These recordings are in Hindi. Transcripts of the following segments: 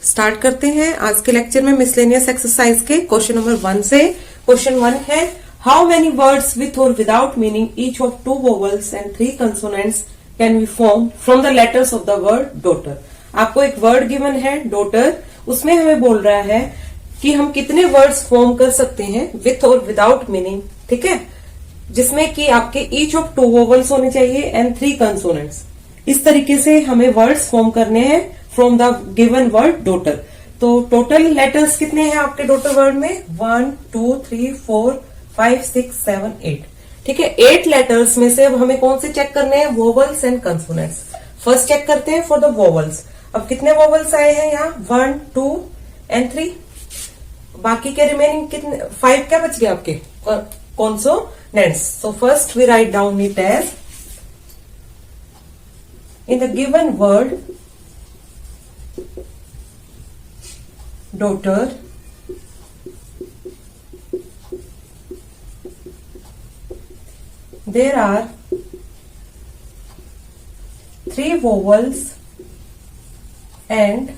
स्टार्ट करते हैं आज के लेक्चर में मिसलेनियस एक्सरसाइज के क्वेश्चन नंबर 1 से। क्वेश्चन 1 है हाउ मेनी वर्ड्स विथ और without meaning each of 2 vowels and 3 consonants can be form from the letters of the word daughter. आपको एक वर्ड गिवन है डॉटर, उसमें हमें बोल रहा है कि हम कितने वर्ड्स फॉर्म कर सकते हैं विथ और विदाउट मीनिंग, ठीक है, जिसमें कि आपके ईच ऑफ 2 वोवल्स होने चाहिए एंड 3 कंसोनेंट्स। इस तरीके से हमें वर्ड्स फॉर्म करने हैं from the given word daughter. तो टोटल लेटर्स कितने हैं आपके डॉटर वर्ड में 1 2 3 4 5 6 7 8, ठीक है। 8 लेटर्स में से अब हमें कौन से चेक करने हैं, vowels and consonants. First check करते हैं फॉर द वोवल्स। अब कितने वोवल्स आए हैं यहाँ 1 2 एंड 3, बाकी के रिमेनिंग कितने 5 क्या बच गए आपके consonants. So first we write down it as in the given word daughter there are 3 vowels and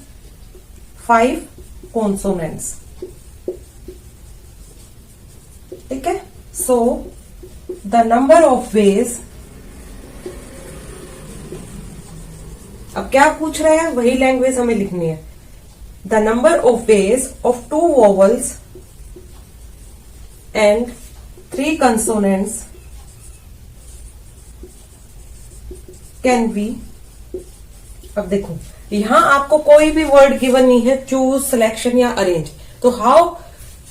5 consonants, ठीक है। so the number of ways, अब क्या पूछ रहे हैं वही लैंग्वेज हमें लिखनी है। The number of ways of 2 vowels and 3 consonants can be. अब देखो यहां आपको कोई भी वर्ड गिवन नहीं है, चूज, सिलेक्शन या अरेंज। तो how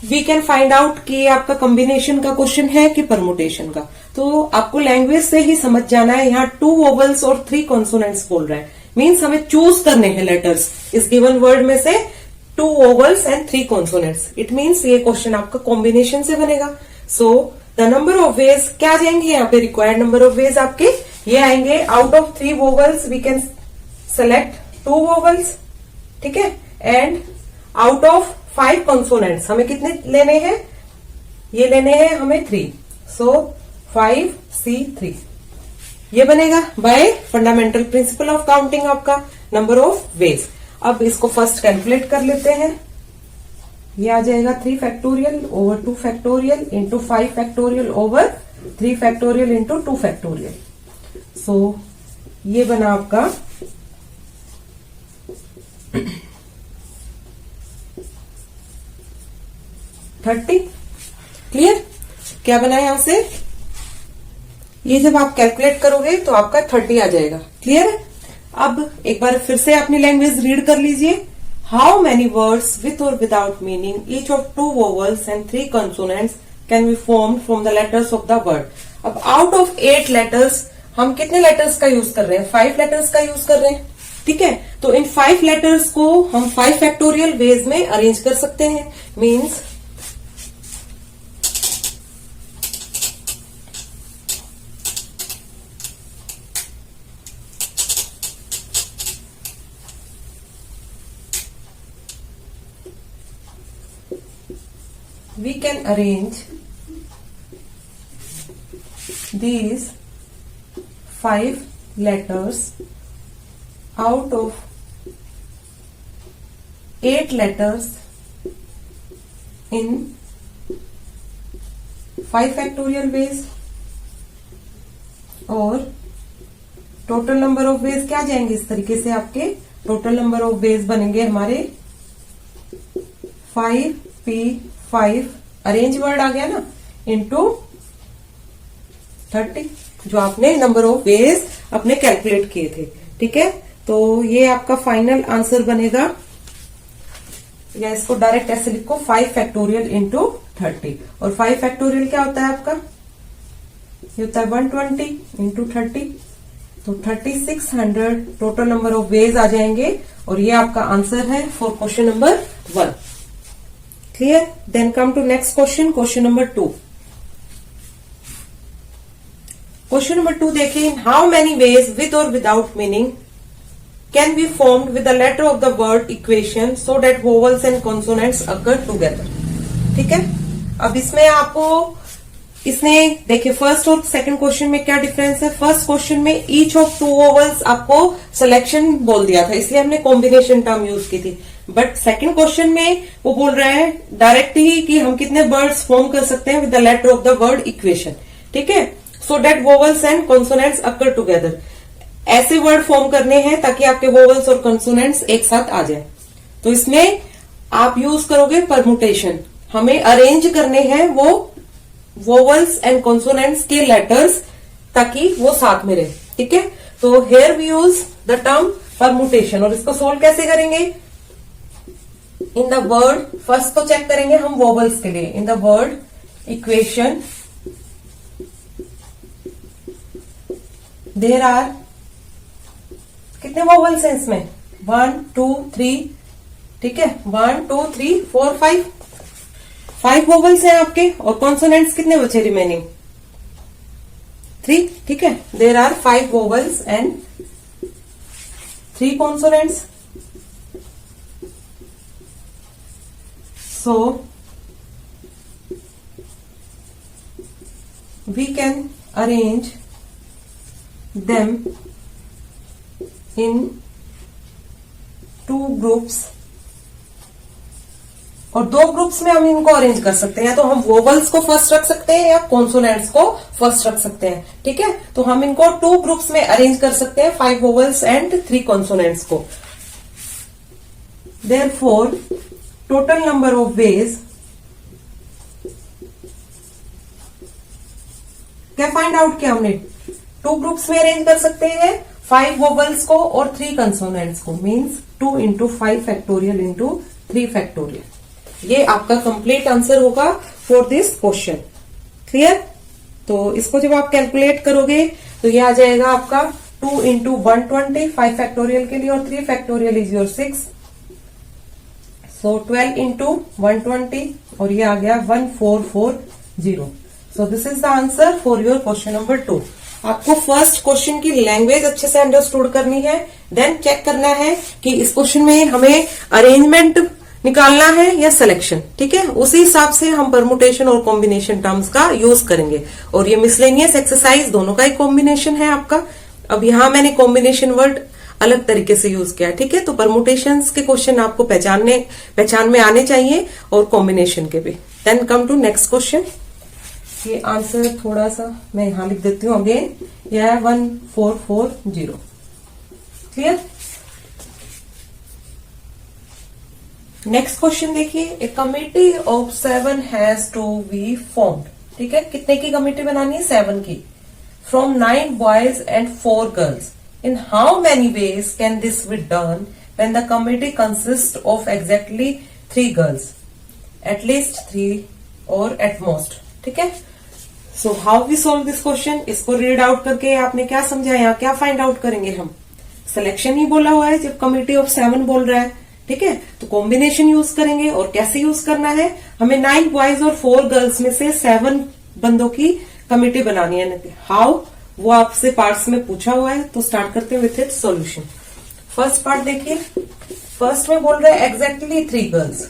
we can find out कि आपका कॉम्बिनेशन का क्वेश्चन है कि परमुटेशन का। तो आपको लैंग्वेज से ही समझ जाना है। यहाँ 2 वोवल्स और 3 कॉन्सोनेंट्स बोल रहा है, मीन्स हमें चूज करने हैं लेटर्स इस गिवन वर्ड में से 2 vowels and 3 consonants. It means ये क्वेश्चन आपका कॉम्बिनेशन से बनेगा। So the number of veg क्या जाएंगे यहाँ पे, रिक्वायर्ड नंबर ऑफ वेज आपके ये आएंगे। Out of 3 vowels we can select 2 vowels, ठीक है, एंड आउट ऑफ 5 कॉन्सोनेंट्स हमें कितने लेने हैं, ये लेने हैं हमें 3। सो 5C3 ये बनेगा bye fundamental principle of counting आपका नंबर ऑफ वेज। अब इसको फर्स्ट कैलकुलेट कर लेते हैं। ये आ जाएगा 3 factorial over 2 factorial into 5 factorial over 3 factorial into 2 factorial. So ये बना आपका 30। क्लियर, क्या बना यहां से, ये जब आप कैलकुलेट करोगे तो आपका 30 आ जाएगा। क्लियर है। अब एक बार फिर से अपनी लैंग्वेज रीड कर लीजिए। हाउ मेनी वर्ड्स विथ और without meaning each of 2 vowels and 3 consonants can be formed from the letters of the word. अब आउट ऑफ 8 लेटर्स हम कितने लेटर्स का यूज कर रहे हैं, 5 लेटर्स का यूज कर रहे हैं, ठीक है। तो इन 5 लेटर्स को हम 5 फैक्टोरियल वेज में अरेंज कर सकते हैं। Means we can arrange these 5 letters out of 8 letters in 5 factorial ways, और टोटल नंबर ऑफ वेज क्या जाएंगे इस तरीके से, आपके टोटल नंबर ऑफ वेज बनेंगे हमारे 5P5 अरेंज वर्ड आ गया ना, इंटू 30 जो आपने नंबर ऑफ वेज अपने कैलकुलेट किए थे, ठीक है। तो ये आपका फाइनल आंसर बनेगा, या इसको डायरेक्ट ऐसे लिखो 5 फैक्टोरियल इंटू 30। और 5 फैक्टोरियल क्या होता है आपका, ये होता है 120 इंटू 30, तो 3600 टोटल नंबर ऑफ वेज आ जाएंगे। और ये आपका आंसर है for question number 1। Clear? Then come to next question, question number 2. Question number 2 देखिए, how many ways with or without meaning can be formed with the letter of the word equation so that vowels and consonants occur together. ठीक है। अब इसमें आपको इसने देखिए फर्स्ट और सेकंड क्वेश्चन में क्या डिफरेंस है। फर्स्ट क्वेश्चन में ईच ऑफ टू वोवल्स आपको सिलेक्शन बोल दिया था, इसलिए हमने कॉम्बिनेशन टर्म यूज की थी। बट सेकंड क्वेश्चन में वो बोल रहा है डायरेक्ट ही कि हम कितने वर्ड्स फॉर्म कर सकते हैं with the letter of the word equation, ठीक है। So that vowels and consonants occur together, ऐसे वर्ड फॉर्म करने हैं ताकि आपके वोवल्स और कॉन्सोनेंट्स एक साथ आ जाए। तो इसमें आप यूज करोगे परमुटेशन, हमें अरेंज करने हैं वो वोवल्स एंड कॉन्सोनेंट्स के लेटर्स ताकि वो साथ में रहे, ठीक है। तो here we use the term permutation. और इसको सोल्व कैसे करेंगे? इन द वर्ड, फर्स्ट तो चेक करेंगे हम वोवल्स के लिए। In the word equation there are, कितने वोवल्स हैं इसमें? 1 2 3, ठीक है, 1 2 3 4 5 वोवल्स हैं आपके। और कॉन्सोनेंट्स कितने बचे रिमेनिंग? 3, ठीक है। There are 5 vowels and 3 consonants. So we can arrange them in 2 groups, और 2 ग्रुप्स में हम इनको अरेंज कर सकते हैं। या तो हम वोवल्स को फर्स्ट रख सकते हैं या कॉन्सोनेंट्स को फर्स्ट रख सकते हैं, ठीक है। तो हम इनको 2 ग्रुप्स में अरेंज कर सकते हैं, 5 वोवल्स एंड 3 कॉन्सोनेंट्स को। Therefore total number of veg, क्या फाइंड आउट किया हमने? 2 ग्रुप्स में अरेंज कर सकते हैं, 5 वोवल्स को और 3 कंसोनेंट्स को, means 2 into 5 factorial into 3 factorial. ये आपका कंप्लीट आंसर होगा फॉर दिस क्वेश्चन। क्लियर? तो इसको जब आप कैलकुलेट करोगे तो ये आ जाएगा आपका 2 इंटू 120 5 फैक्टोरियल के लिए, और 3 factorial is your 6, so 12 into 120, और ये आ गया 1440। सो this is the answer for your question number 2। आपको फर्स्ट क्वेश्चन की लैंग्वेज अच्छे से अंडरस्टूड करनी है, देन चेक करना है कि इस क्वेश्चन में हमें अरेंजमेंट निकालना है या सिलेक्शन, ठीक है। उसी हिसाब से हम परमुटेशन और कॉम्बिनेशन टर्म्स का यूज करेंगे। और ये मिसलेनियस एक्सरसाइज दोनों का एक कॉम्बिनेशन है आपका। अब यहां मैंने कॉम्बिनेशन वर्ड अलग तरीके से यूज किया, ठीक है। तो परमुटेशंस के क्वेश्चन आपको पहचान में आने चाहिए, और कॉम्बिनेशन के भी। Then come to next question. ये आंसर थोड़ा सा मैं यहां लिख देती हूँ अगेन, यह है 1440। क्लियर? नेक्स्ट क्वेश्चन देखिए, a committee of 7 has to be formed, ठीक है। कितने की कमिटी बनानी है? 7 की, from 9 boys and 4 girls. In how many ways can this be done when the committee consists of exactly 3 girls, at least 3 or at most, ठीक है। So how we solve this question? इसको रीड आउट करके आपने क्या समझा, यहाँ क्या फाइंड आउट करेंगे हम? सिलेक्शन ही बोला हुआ है जब कमिटी ऑफ 7 बोल रहा है, ठीक है। तो कॉम्बिनेशन यूज करेंगे, और कैसे यूज करना है? हमें 9 बॉयज और 4 गर्ल्स में से 7 बंदों की कमिटी बनानी है। हाउ, वो आपसे पार्ट्स में पूछा हुआ है। तो स्टार्ट करते हैं with it solution. First part देखिए, फर्स्ट में बोल रहे हैं एग्जैक्टली 3 गर्ल्स।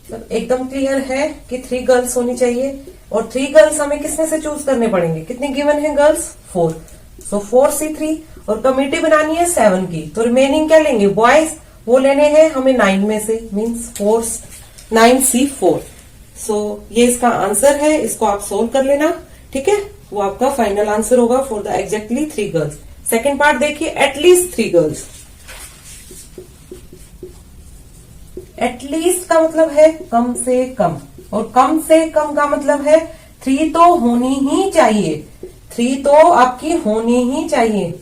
मतलब एकदम क्लियर है कि 3 गर्ल्स होनी चाहिए, और 3 गर्ल्स हमें किसमें से चूज करने पड़ेंगे? कितनी गिवन है गर्ल्स? 4। सो 4C3, और कमिटी बनानी है 7 की। तो रिमेनिंग क्या लेंगे? बॉयज, वो लेने हैं हमें 9 में से, मीन्स 9C4। सो ये इसका आंसर है, इसको आप सोल्व कर लेना, ठीक है। वो आपका फाइनल आंसर होगा for the exactly 3 girls. Second part देखिए, एटलीस्ट 3 गर्ल्स। एटलीस्ट का मतलब है कम से कम, और कम से कम का मतलब है 3 तो होनी ही चाहिए। 3 तो आपकी होनी ही चाहिए,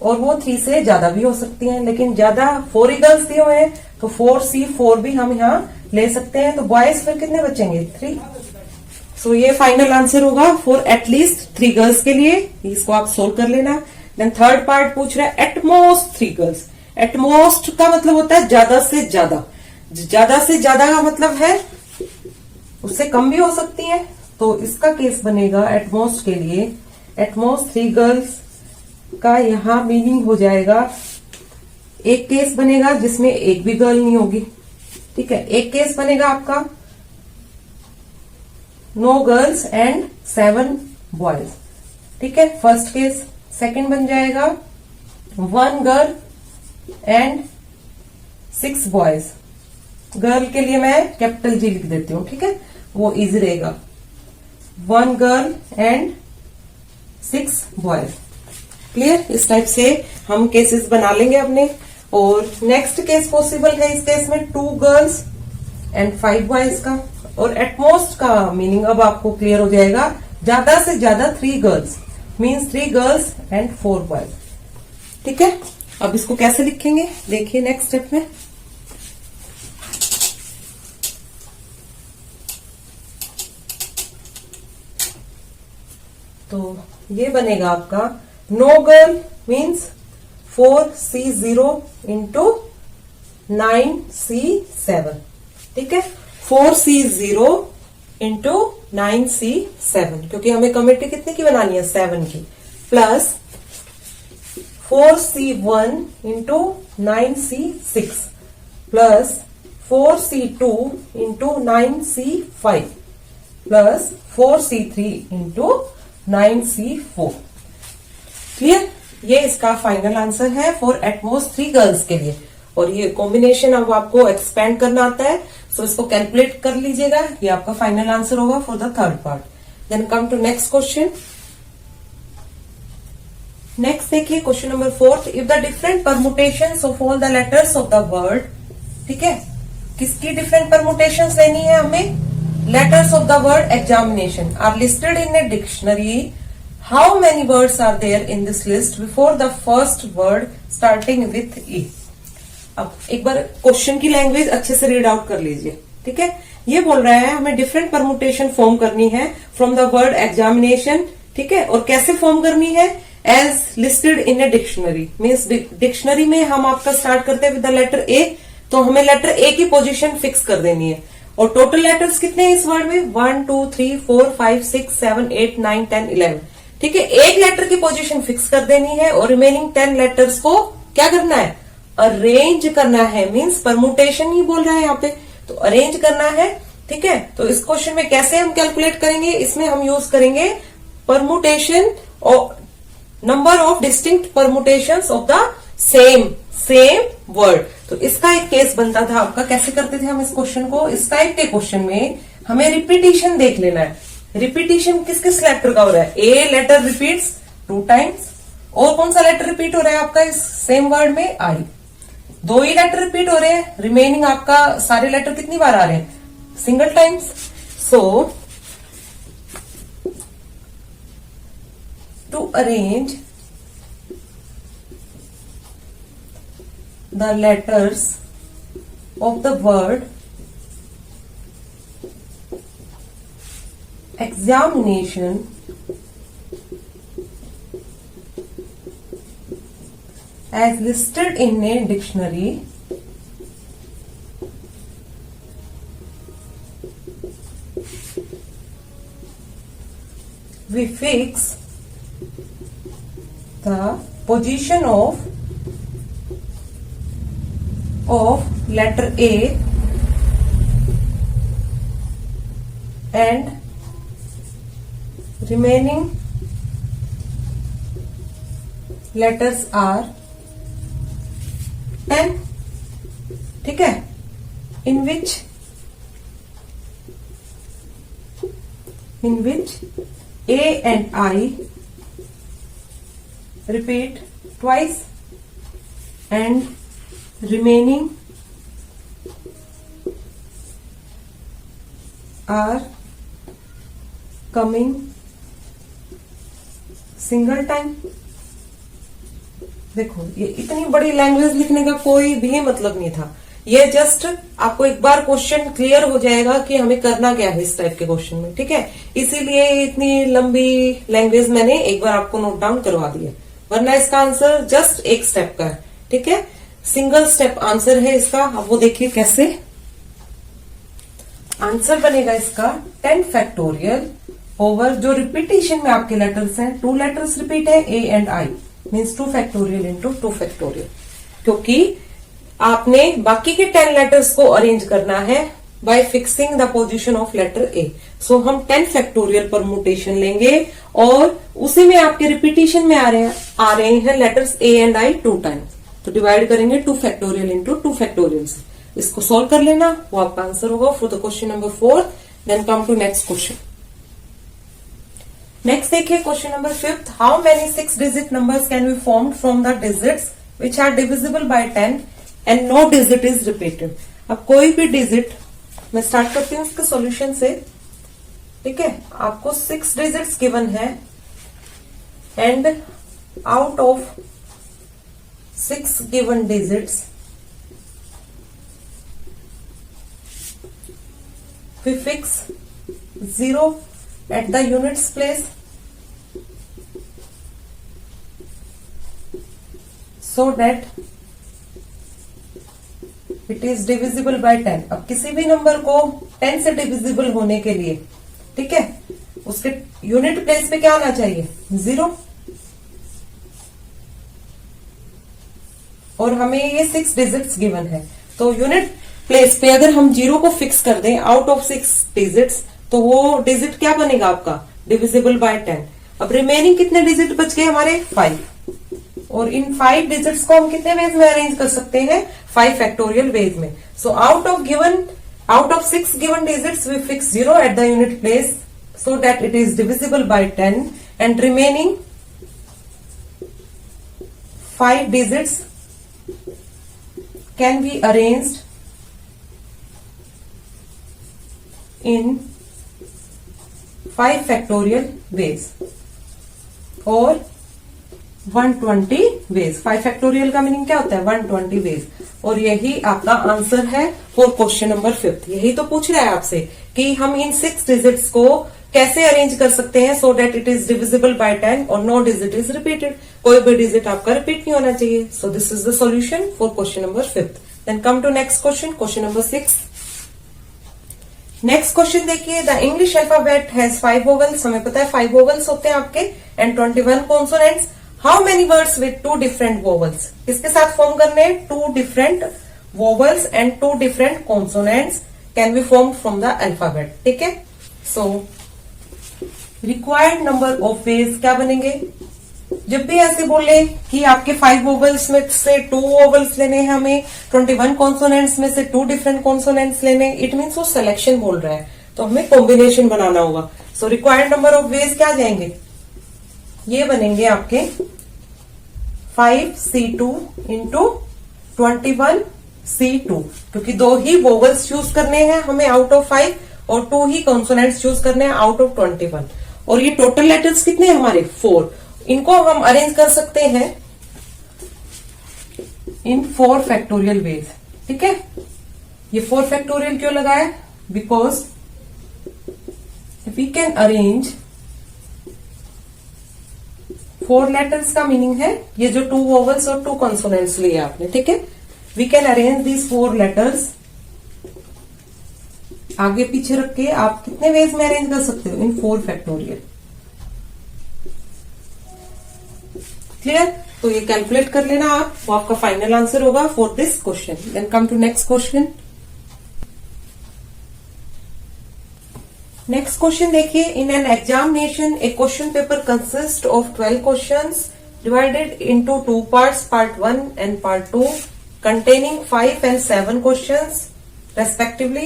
और वो 3 से ज्यादा भी हो सकती हैं, लेकिन ज्यादा 4 ही गर्ल्स दिए हुए हैं, तो 4C4 भी हम यहाँ ले सकते हैं। तो बॉयज फिर कितने बचेंगे? 3। सो ये फाइनल आंसर होगा फॉर एटलीस्ट 3 गर्ल्स के लिए। इसको आप सोल्व कर लेना। देन थर्ड पार्ट पूछ रहा है एटमोस्ट 3 गर्ल्स। एटमोस्ट का मतलब होता है ज्यादा से ज्यादा। ज्यादा से ज्यादा का मतलब है उससे कम भी हो सकती है। तो इसका केस बनेगा एटमोस्ट के लिए, एटमोस्ट 3 गर्ल्स का यहां मीनिंग हो जाएगा, एक केस बनेगा जिसमें एक भी गर्ल नहीं होगी, ठीक है। एक केस बनेगा आपका नो गर्ल्स एंड 7 बॉयज, ठीक है, फर्स्ट केस। सेकंड बन जाएगा 1 गर्ल एंड 6 बॉयज, गर्ल के लिए मैं कैपिटल जी लिख देती हूँ, ठीक है, वो इजी रहेगा। 1 गर्ल एंड 6 बॉयज। क्लियर? इस टाइप से हम केसेस बना लेंगे अपने। और नेक्स्ट केस पॉसिबल है इस केस में 2 गर्ल्स एंड 5 बॉयज का। और एटमोस्ट का मीनिंग अब आपको क्लियर हो जाएगा, ज्यादा से ज्यादा 3 girls means 3 girls and 4 boys. ठीक है, अब इसको कैसे लिखेंगे देखिए नेक्स्ट स्टेप में। तो ये बनेगा आपका no girl means 4C0 into 9C7। ठीक है, 4C0 इंटू 9C7, क्योंकि हमें कमेटी कितने की बनानी है, 7 की, plus 4C1 into 9C6 plus 4C2 into 9C5 plus 4C3 into 9C4। Clear? ये इसका फाइनल आंसर है फॉर एटमोस्ट 3 गर्ल्स के लिए। और ये कॉम्बिनेशन अब आपको एक्सपेंड करना आता है, सो इसको कैलकुलेट कर लीजिएगा, ये आपका फाइनल आंसर होगा for the third part. Then come to next question. Next देखिए question number 4, if the different permutations of all the letters of the word, ठीक है, किसकी डिफरेंट परमुटेशंस लेनी है हमें, letters of the word examination are listed in a dictionary, how many words are there in this list before the first word starting with E. अब एक बार क्वेश्चन की लैंग्वेज अच्छे से रीड आउट कर लीजिए। ठीक है, ये बोल रहा है हमें डिफरेंट परमुटेशन फॉर्म करनी है फ्रॉम द वर्ड एग्जामिनेशन। ठीक है, और कैसे फॉर्म करनी है, as listed in a dictionary means dictionary में हम आपका स्टार्ट करते हैं विद द लेटर ए, तो हमें लेटर ए की पोजीशन फिक्स कर देनी है। और टोटल लेटर्स कितने हैं इस वर्ड में, 1 2 3 4 5 6 7 8 9 10 11। ठीक है, एक लेटर की पोजीशन फिक्स कर देनी है और रिमेनिंग 10 लेटर्स को क्या करना है, अरेंज करना है। मीन्स परमुटेशन ही बोल रहा है यहाँ पे, तो अरेंज करना है। ठीक है, तो इस क्वेश्चन में कैसे हम कैलकुलेट करेंगे, इसमें हम यूज करेंगे परमुटेशन और number of distinct permutations of the same word. तो इसका एक केस बनता था आपका, कैसे करते थे हम इस क्वेश्चन को, इस टाइप के क्वेश्चन में हमें रिपीटिशन देख लेना है। रिपीटिशन किस किस लेटर का हो रहा है, ए लेटर रिपीट्स 2 टाइम्स, और कौन सा लेटर रिपीट हो रहा है आपका इस सेम वर्ड में, आई। 2 ही लेटर रिपीट हो रहे हैं, रिमेनिंग आपका सारे लेटर कितनी बार आ रहे हैं, single times. So to arrange the letters of the word examination as listed in a dictionary, we fix the position of letter A and remaining letters are 10. ठीक है, in which A and I repeat twice and remaining are coming single time. देखो ये इतनी बड़ी लैंग्वेज लिखने का कोई भी मतलब नहीं था, ये जस्ट आपको एक बार क्वेश्चन क्लियर हो जाएगा कि हमें करना क्या है इस टाइप के क्वेश्चन में। ठीक है, इसीलिए इतनी लंबी लैंग्वेज मैंने एक बार आपको नोट डाउन करवा दिया, वरना इसका आंसर जस्ट एक स्टेप का है। ठीक है, सिंगल स्टेप आंसर है इसका। अब वो देखिए कैसे आंसर बनेगा इसका, 10 फैक्टोरियल ओवर जो रिपीटिशन में आपके लेटर्स हैं, 2 लेटर्स रिपीट है A and I, means 2 factorial into 2 factorial, क्योंकि आपने बाकी के 10 लेटर्स को अरेंज करना है by fixing the position of letter A. So हम 10 फैक्टोरियल परमुटेशन लेंगे और उसी में आपके रिपीटिशन में आ रहे हैं letters A and I 2 times. तो डिवाइड करेंगे 2 फैक्टोरियल इंटू 2 फैक्टोरियल से। इसको सॉल्व कर लेना, वो आपका आंसर होगा for the question number 4। Then come to next question. Next देखिए question number 5। How many 6 digit numbers can be formed from the digits which are divisible by 10 and no digit is repeated. अब कोई भी डिजिट, मैं स्टार्ट करती हूँ इसके सॉल्यूशन से। ठीक है, आपको 6 डिजिट्स गिवन है and out of 6 given digits we fix 0 at the units place so that it is divisible by 10। अब किसी भी नंबर को 10 से डिविजिबल होने के लिए, ठीक है, उसके यूनिट प्लेस पे क्या आना चाहिए? 0। और हमें ये 6 डिजिट्स गिवन है, तो यूनिट प्लेस पे अगर हम 0 को फिक्स कर दें आउट ऑफ 6 डिजिट्स, तो वो डिजिट क्या बनेगा आपका? Divisible by 10। अब रिमेनिंग कितने डिजिट बच गए हमारे? 5। और इन 5 डिजिट्स को हम कितने वेज में अरेंज कर सकते हैं? 5 फैक्टोरियल वेज में। So out of 6 given digits we fix 0 at the unit place so that it is divisible by 10 and remaining 5 digits can be arranged in 5 factorial ways और 120 ways। 5 फैक्टोरियल का मीनिंग क्या होता है? 120 ways। और यही आपका आंसर है फॉर क्वेश्चन नंबर 5। यही तो पूछ रहा है आपसे कि हम इन 6 डिजिट्स को कैसे अरेंज कर सकते हैं so that it is divisible by 10 और नो डिजिट इज रिपीटेड। कोई भी डिजिट आपका रिपीट नहीं होना चाहिए। So this is the solution for question number 5। Then come to next question, question number 6। Next question देखिए, the English alphabet has 5 vowels. हमें पता है 5 वोवेल्स होते हैं आपके and 21 consonants. How many words with 2 different vowels? इसके साथ फॉर्म करने 2 different vowels and 2 different consonants can be form from the alphabet. ठीक है, so required number of veg क्या बनेंगे? जब भी ऐसे बोले कि आपके 5 वोवेल्स में से 2 वोवेल्स लेने हैं, हमें 21 कॉन्सोनेंट्स में से 2 डिफरेंट कॉन्सोनेंट्स लेने, इट मीन्स वो सिलेक्शन बोल रहा है, तो हमें कॉम्बिनेशन बनाना होगा। सो रिक्वायर्ड नंबर ऑफ वेज क्या जाएंगे? ये बनेंगे आपके 5C2 इंटू 21C2, क्योंकि 2 ही वोवेल्स चूज करने हैं हमें आउट ऑफ 5 और 2 ही कॉन्सोनेंट्स चूज करने हैं आउट ऑफ 21। और ये टोटल लेटर्स कितने हैं हमारे? 4। इनको हम अरेंज कर सकते हैं इन 4 फैक्टोरियल वेज। ठीक है, ये 4 फैक्टोरियल क्यों लगाया? Because we can arrange 4 letters का मीनिंग है ये जो 2 वोवेल्स और 2 कॉन्सोनेंट्स लिए आपने। ठीक है, we can arrange these 4 letters. आगे पीछे रख के आप कितने वेज में अरेंज कर सकते हो? In 4 factorial. क्लियर? तो ये कैलकुलेट कर लेना आप, वो आपका फाइनल आंसर होगा for this question. Then come to next question. Next question देखिए, in an examination a question paper consist of 12 questions divided into 2 parts, part 1 and part 2 containing 5 and 7 questions respectively.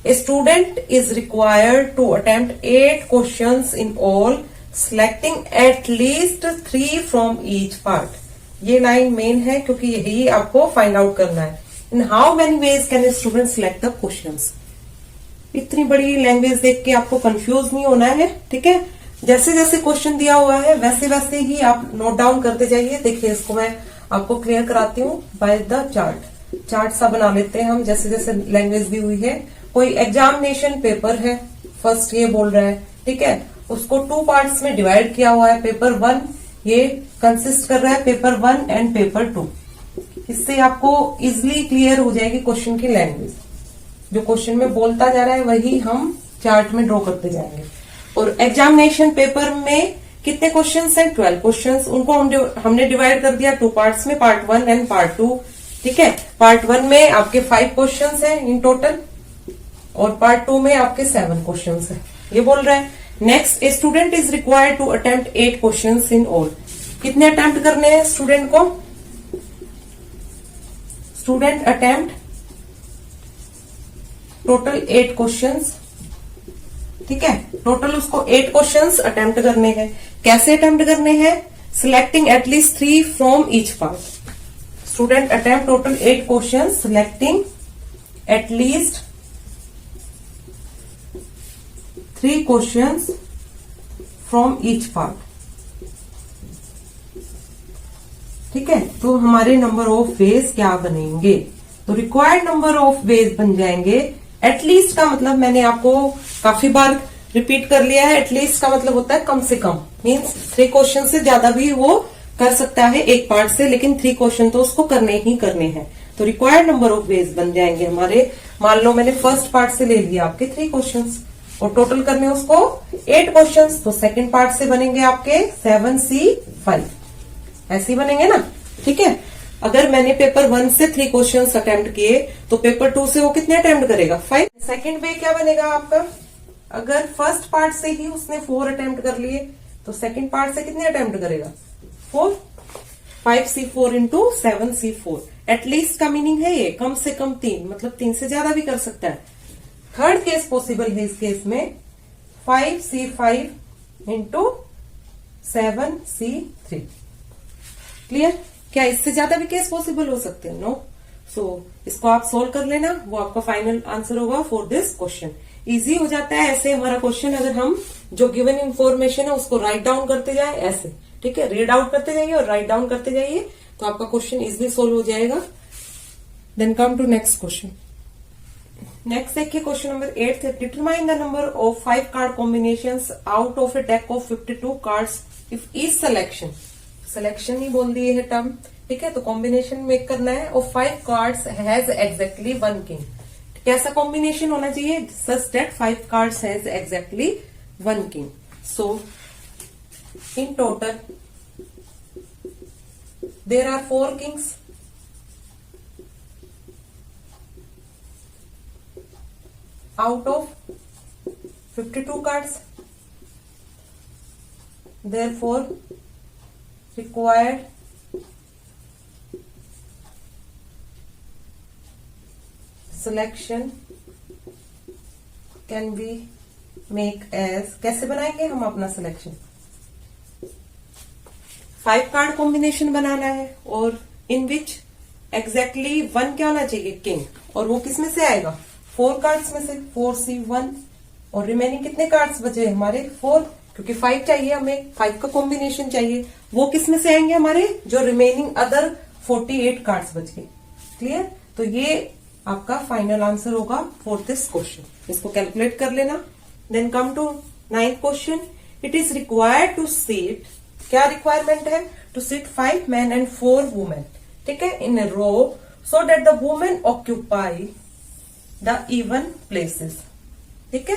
A student is required to attempt 8 questions in all, selecting at least 3 from each part. ये लाइन मेन है क्योंकि यही आपको फाइंड आउट करना है। In how many ways can a student select the questions? इतनी बड़ी लैंग्वेज देख के आपको कंफ्यूज नहीं होना है। ठीक है, जैसे जैसे क्वेश्चन दिया हुआ है वैसे वैसे ही आप नोट डाउन करते जाइए। देखिए, इसको मैं आपको क्लियर कराती हूँ बाय द चार्ट सा बना लेते हैं हम, जैसे जैसे लैंग्वेज दी हुई है। कोई एग्जामिनेशन पेपर है, फर्स्ट ये बोल रहा है, ठीक है, उसको 2 पार्ट्स में डिवाइड किया हुआ है। पेपर 1 ये कंसिस्ट कर रहा है पेपर 1 एंड पेपर 2। इससे आपको इजिली क्लियर हो जाएगी क्वेश्चन की लैंग्वेज। जो क्वेश्चन में बोलता जा रहा है वही हम चार्ट में ड्रॉ करते जाएंगे। और एग्जामिनेशन पेपर में कितने क्वेश्चंस हैं? 12 क्वेश्चंस। उनको हमने डिवाइड कर दिया 2 पार्ट्स में, पार्ट 1 एंड पार्ट 2। ठीक है, पार्ट 1 में आपके 5 क्वेश्चंस हैं इन टोटल और पार्ट 2 में आपके 7 क्वेश्चंस हैं, ये बोल रहा है। Next, a student is required to attempt 8 questions in all. कितने अटेम्प्ट करने हैं स्टूडेंट को? स्टूडेंट अटेम्प्ट टोटल 8 क्वेश्चंस, ठीक है। टोटल उसको 8 क्वेश्चंस अटेम्प्ट करने हैं। कैसे अटेम्प्ट करने हैं? Selecting at least 3 from each part. Student attempt total 8 questions, selecting at least 3 questions from each part, ठीक है। तो हमारे नंबर ऑफ वेज क्या बनेंगे? तो रिक्वायर्ड नंबर ऑफ वेज बन जाएंगे, एटलीस्ट का मतलब मैंने आपको काफी बार रिपीट कर लिया है, एटलीस्ट का मतलब होता है कम से कम, मीन्स 3 क्वेश्चन से ज्यादा भी वो कर सकता है एक पार्ट से, लेकिन 3 क्वेश्चन तो उसको करने ही करने हैं। तो रिक्वायर्ड नंबर ऑफ वेज बन जाएंगे हमारे, मान लो मैंने फर्स्ट पार्ट से ले लिया आपके 3 क्वेश्चंस और टोटल करने उसको 8 क्वेश्चंस, तो सेकंड पार्ट से बनेंगे आपके 7C5, ऐसे ही बनेंगे ना, ठीक है। अगर मैंने पेपर 1 से 3 क्वेश्चंस अटेम्प्ट किए तो पेपर 2 से वो कितने अटेम्प्ट करेगा? 5। सेकंड वे क्या बनेगा आपका? अगर फर्स्ट पार्ट से ही उसने 4 अटेम्प्ट कर लिए तो सेकंड पार्ट से कितने अटेम्प्ट करेगा? 4। 5C4 into 7C4। एटलीस्ट का मीनिंग है ये कम से कम 3, मतलब 3 से ज्यादा भी कर सकता है। थर्ड केस पॉसिबल है इस केस में 5C5 इंटू 7C3। क्लियर? क्या इससे ज्यादा भी केस पॉसिबल हो सकते हैं? नो। सो इसको आप सोल्व कर लेना, वो आपका फाइनल आंसर होगा फॉर दिस क्वेश्चन। इजी हो जाता है ऐसे हमारा क्वेश्चन, अगर हम जो गिवन इंफॉर्मेशन है उसको राइट डाउन करते जाए ऐसे, ठीक है। रीड आउट करते जाइए और राइट डाउन करते जाइए तो आपका क्वेश्चन इजिली सोल्व हो जाएगा। Then come to next question. Next देखिए क्वेश्चन नंबर 8 है, determine the number of 5 card combinations out of a deck of 52 cards if each selection ही बोल दिए है टर्म, ठीक है। तो कॉम्बिनेशन मेक करना है और 5 कार्ड्स हैज एग्जैक्टली 1 किंग। कैसा कॉम्बिनेशन होना चाहिए? Such that 5 cards has exactly 1 king. So in total there are 4 kings, out of 52 cards, therefore required selection can be make as, कैसे बनाएंगे हम अपना सिलेक्शन? 5 कार्ड कॉम्बिनेशन बनाना है और इन विच एग्जैक्टली 1 क्या होना चाहिए? किंग। और वो किस में से आएगा? 4 कार्ड्स में से, 4C1। और रिमेनिंग कितने कार्ड्स बचे हमारे? 4, क्योंकि 5 चाहिए हमें, 5 का कॉम्बिनेशन चाहिए। वो किस में से आएंगे हमारे? जो रिमेनिंग अदर 48 कार्ड्स बच गए। क्लियर? तो ये आपका फाइनल आंसर होगा फॉर दिस क्वेश्चन। इसको कैलकुलेट कर लेना। Then come to 9th question. It is required to seat, क्या रिक्वायरमेंट है? To seat 5 men and 4 women, ठीक है, in a row so that the women occupy the even places, ठीक है।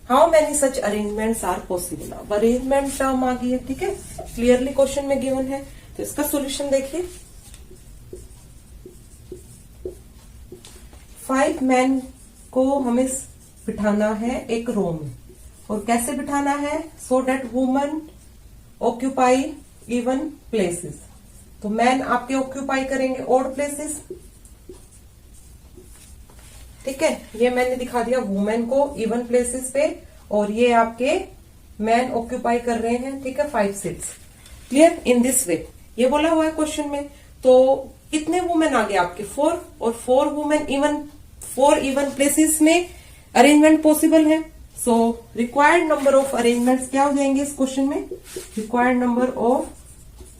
How many such arrangements are possible? अब अरेंजमेंट टर्म आ गई है, ठीक है, क्लियरली क्वेश्चन में गिवन है। तो इसका सॉल्यूशन देखिए। 5 men को हमें बिठाना है एक रो में, और कैसे बिठाना है? So that women occupy even places. तो मैन आपके ऑक्यूपाई करेंगे ऑड प्लेसेस, ठीक है। ये मैंने दिखा दिया वुमेन को इवन प्लेसेस पे, और ये आपके मैन ऑक्यूपाई कर रहे हैं, ठीक है, 5 seats. Clear? In this way ये बोला हुआ है क्वेश्चन में। तो कितने वुमेन आ गए आपके? 4, और 4 वुमेन इवन 4 इवन प्लेसेस में अरेंजमेंट पॉसिबल है। So required number of arrangements क्या हो जाएंगे इस क्वेश्चन में? Required number of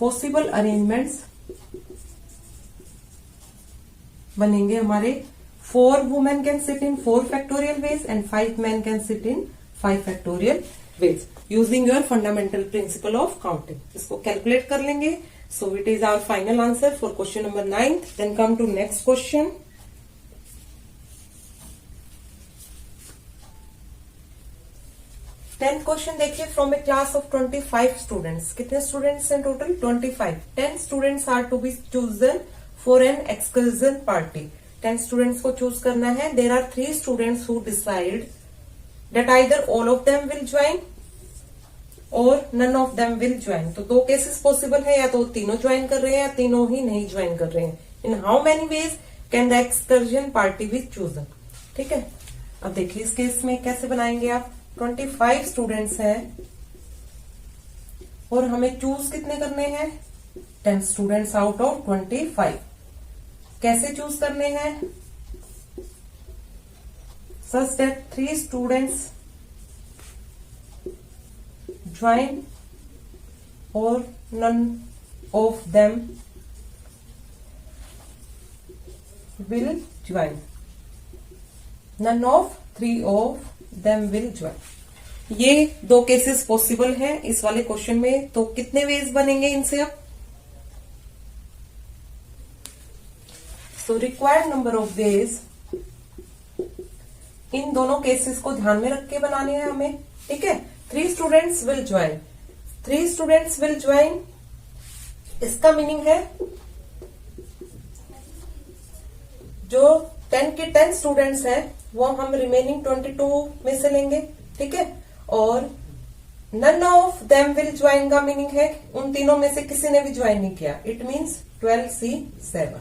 possible arrangements बनेंगे हमारे 4 women can sit in 4 factorial ways and 5 men can sit in 5 factorial ways using your fundamental principle of counting. इसको कैलकुलेट कर लेंगे। So it is our final answer for question number 9th. Then come to next question. 10th question देखिए। From a class of 25 students, कितने स्टूडेंट्स हैं total? 25। 10 students are to be chosen for an excursion party. 10 students को चूज करना है। There are 3 students who decide that either all of them will join or none of them will join. तो 2 केसेस पॉसिबल है, या तो तीनों ज्वाइन कर रहे हैं या तीनों ही नहीं ज्वाइन कर रहे हैं। In how many ways can the excursion party be chosen. ठीक है, अब देखिए इस केस में कैसे बनाएंगे आप। 25 स्टूडेंट्स हैं और हमें चूज कितने करने हैं, 10 स्टूडेंट्स आउट ऑफ 25। कैसे चूज करने हैं, सच दैट 3 स्टूडेंट्स ज्वाइन और none of them will join, none of 3 of them will join। ये 2 केसेस पॉसिबल हैं इस वाले क्वेश्चन में। तो कितने वेज बनेंगे इनसे अब, so required number of ways, इन दोनों केसेस को ध्यान में रख के बनाने हैं हमें। ठीक है, 3 students will join, 3 students will join, इसका मीनिंग है जो 10 के 10 स्टूडेंट्स हैं वो हम रिमेनिंग 22 में से लेंगे। ठीक है, और none of them will join का मीनिंग है उन तीनों में से किसी ने भी ज्वाइन नहीं किया। It means 12C7।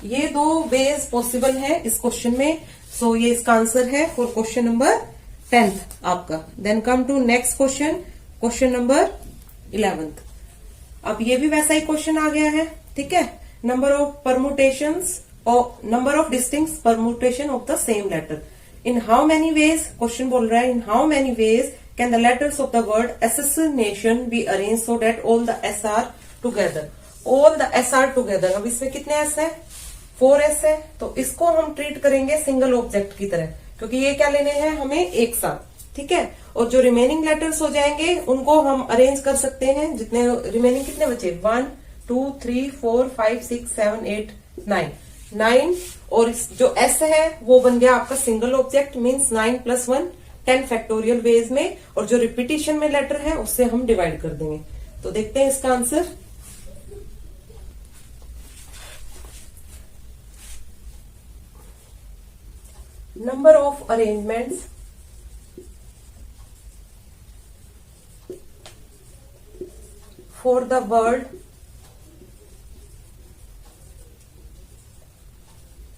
ये 2 वेज पॉसिबल है इस क्वेश्चन में। सो ये इसका आंसर है फॉर क्वेश्चन नंबर 10 आपका। Then come to next question, question number 11। अब ये भी वैसा ही क्वेश्चन आ गया है। ठीक है, नंबर ऑफ परमुटेशंस और number of distinct permutation of the same letter, in how many ways, question बोल रहा है in how many ways can the letters of the word assassination be arrange so that all the S are together, all the S are together. अब इसमें कितने एस है, 4 एस है। तो इसको हम ट्रीट करेंगे सिंगल ऑब्जेक्ट की तरह, क्योंकि ये क्या लेने हैं हमें एक साथ। ठीक है, और जो रिमेनिंग लेटर्स हो जाएंगे उनको हम अरेंज कर सकते हैं। जितने रिमेनिंग कितने बचे, 1 2 3 4 5 6 7 8 9, और जो एस है वो बन गया आपका single object, means 9 + 1 10 factorial ways में, और जो रिपीटिशन में लेटर है उससे हम डिवाइड कर देंगे। तो देखते हैं इसका answer. Number of arrangements for the word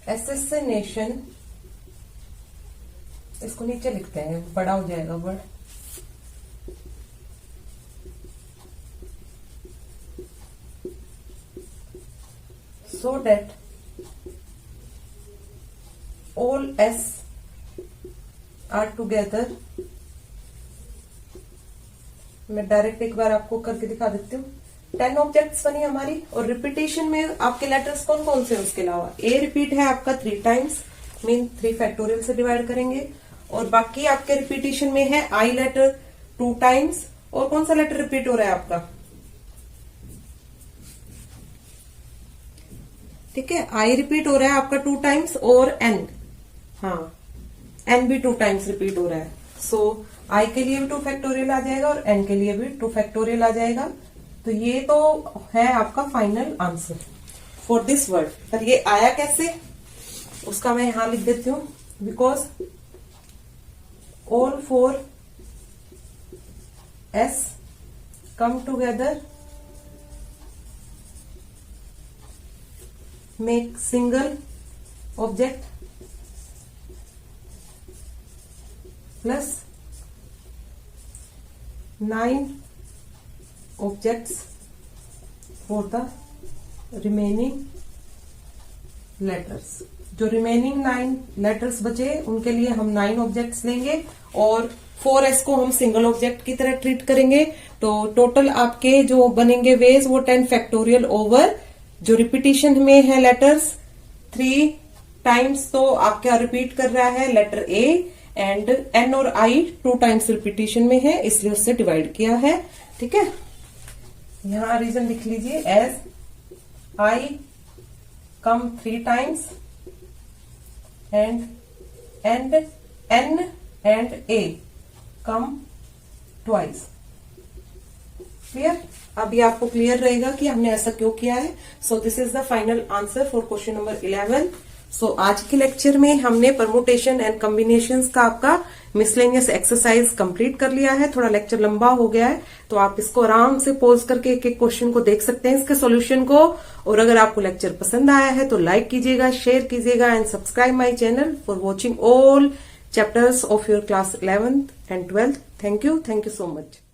assassination, इसको नीचे लिखते हैं, बड़ा हो जाएगा word, so that all S are together। मैं डायरेक्ट एक बार आपको करके दिखा देती हूँ। 10 ऑब्जेक्ट्स बनी हमारी, और रिपीटेशन में आपके लेटर्स कौन कौन से उसके अलावा, ए रिपीट है आपका 3 टाइम्स, मीन 3 फैक्टोरियल से डिवाइड करेंगे, और बाकी आपके रिपीटेशन में है आई लेटर 2 टाइम्स, और कौन सा लेटर रिपीट हो रहा है आपका, ठीक है, आई रिपीट हो रहा है आपका 2 टाइम्स, और एन, हाँ एन भी 2 टाइम्स रिपीट हो रहा है। सो आई के लिए भी 2 फैक्टोरियल आ जाएगा और एन के लिए भी 2 फैक्टोरियल आ जाएगा। तो ये तो है आपका final answer for this word. पर ये आया कैसे उसका मैं यहां लिख देती हूँ, because all 4 S come together make single object plus 9 objects for the remaining letters। जो रिमेनिंग 9 लेटर्स बचे उनके लिए हम 9 ऑब्जेक्ट्स लेंगे, और 4s को हम सिंगल ऑब्जेक्ट की तरह ट्रीट करेंगे। तो टोटल आपके जो बनेंगे वेज वो 10 फैक्टोरियल ओवर जो रिपीटिशन में है लेटर्स 3 टाइम्स, तो आपका रिपीट कर रहा है लेटर ए, एंड एन और आई 2 टाइम्स रिपीटिशन में है, इसलिए उससे डिवाइड किया है। ठीक है, यहां रीजन लिख लीजिए, as I come 3 times and N and A come twice. Clear, अब ये आपको क्लियर रहेगा कि हमने ऐसा क्यों किया है। सो this is the final answer for question number 11। सो आज के लेक्चर में हमने परमुटेशन एंड कॉम्बिनेशंस का आपका मिसलेनियस एक्सरसाइज कंप्लीट कर लिया है। थोड़ा लेक्चर लंबा हो गया है तो आप इसको आराम से पॉज करके एक एक क्वेश्चन को देख सकते हैं, इसके सॉल्यूशन को। और अगर आपको लेक्चर पसंद आया है तो लाइक कीजिएगा, शेयर कीजिएगा and subscribe my channel for watching all chapters of your class 11th and 12th. Thank you so much.